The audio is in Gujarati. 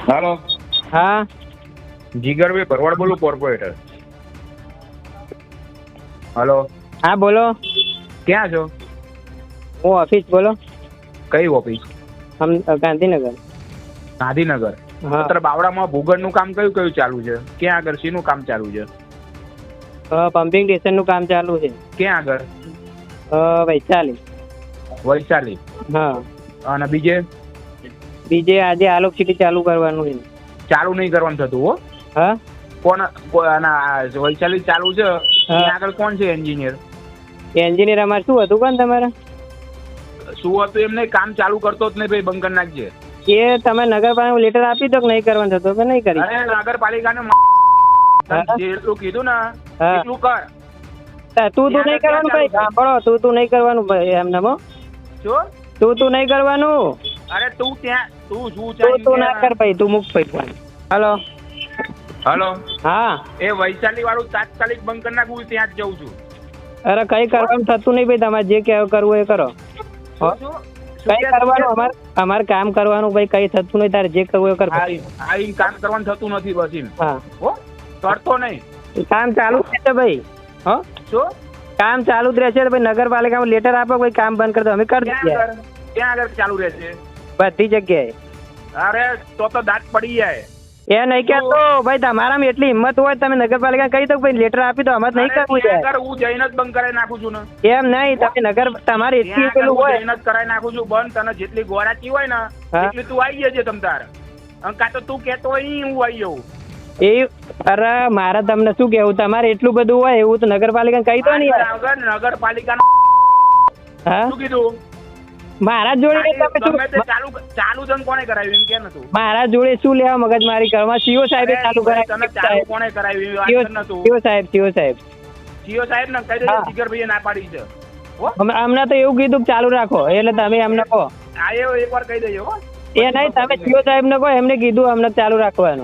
હાલો, હા જીગરભાઈ ભરવાડ બોલું, કોર્પોરેટર. હાલો, હા બોલો. ક્યાં છો? હું ઓફિસ, બોલો. કઈ ઓફિસ? ગાંધીનગર. ગાંધીનગર. હા. અત્યારે બાવળામાં ભૂગળનું કામ કયું કયું ચાલુ છે? ક્યાં આગળ શીનું કામ ચાલુ છે? પમ્પિંગ સ્ટેશનનું કામ ચાલુ છે. ક્યાં આગળ? વૈશાલી. વૈશાલી. હા. અને બીજે? બીજે આજે આલોક સિટી ચાલુ કરવાનું છે. ચાલુ નહીં કરવાનું થતું હો. હા. વૈશાલી ચાલુ છે, ત્યાં આગળ કોણ છે એન્જિનિયર? એન્જિનિયર અમારે શું હતું કોણ તમારે? શું હતું એમને? કામ ચાલુ કરતો જ નહીં ભાઈ, બંધ કરી નાખજે. એ તમે નગરપાલિકા લેટર આપી દો કે નહીં કરવાનું થતું કે નહીં કરી? અરે નગરપાલિકાને જેટલું કીધું ને એટલું કર. તું નહીં કરવાનું ભાઈ, સાંભળો, તું નહીં કરવાનું ભાઈ, એમને શું તું નહીં કરવાનું? અરે તું ત્યાં તું ના કર ભાઈ, તું મુક ભાઈ. Hello hello. હા. એ વૈશાલી વાળું તાત્કાલિક બંધ કરી નાખવું, ત્યાં જ જઉં છું. અરે કઈ કરવાનું થતું નહીં ભાઈ, તમારે જે કરવું એ કરો. કઈ કરવાનું? અમારે કામ કરવાનું ભાઈ, કઈ થતું નહીં, તારે જે કરવું એ કર. કામ કરવાનું થતું નથી બસ એમ. હા. કરતો નહીં. કામ ચાલુ રહેશે ભાઈ. હો, શું કામ ચાલુ જ રહેશે ભાઈ. નગરપાલિકામાં લેટર આપો ભાઈ, કામ બંધ કરી દો, અમે કરી દઈએ. ક્યાં આગળ ચાલુ રહેશે? બધી જગ્યાએ. અરે તો દાંત પડી જાય. એ નહીં કહેતો ભાઈ, તમારામાં એટલી હિંમત હોય તમે નગરપાલિકા કહી દો ભાઈ, લેટર આપી દો, અમારે નહીં કરવું છે. હું જઈને જ બંધ કરાવી નાખું છું ને. એમ નહીં, તમે તમારે એટલી પેલું હોય. જઈને જ કરાવી નાખું છું બંધ. તને જેટલી ગોરાચી હોય ને એટલી તું આવી જજે તમ તાર. કાં તો તું કહેતો હોય નહીં, હું આવી જવું. અરે મારે તમને શું કેવું, તમારે એટલું બધું હોય એવું તો નગરપાલિકા કહી દો ને યાર. નગરપાલિકા શું કીધું? મારા જોડે ચાલુ ધન કોને કરાવ્યું એમ કે નતું? મારા જોડે શું લેવા મગજ મારી કરવા? સીઓ સાહેબે ચાલુ કરાવ્યું. કોને કરાવ્યું? સીઓ સાહેબ સીઓ સાહેબ ને કહી દે, જીગરભાઈએ ના પાડી છે. અમને તો એવું કીધું ચાલુ રાખો, એટલે તમે એમને કહો. આ એકવાર કહી દેજો. એ નહીં, તમે સીઓ સાહેબ ને કહો, એમને કીધું અમને ચાલુ રાખવાનું.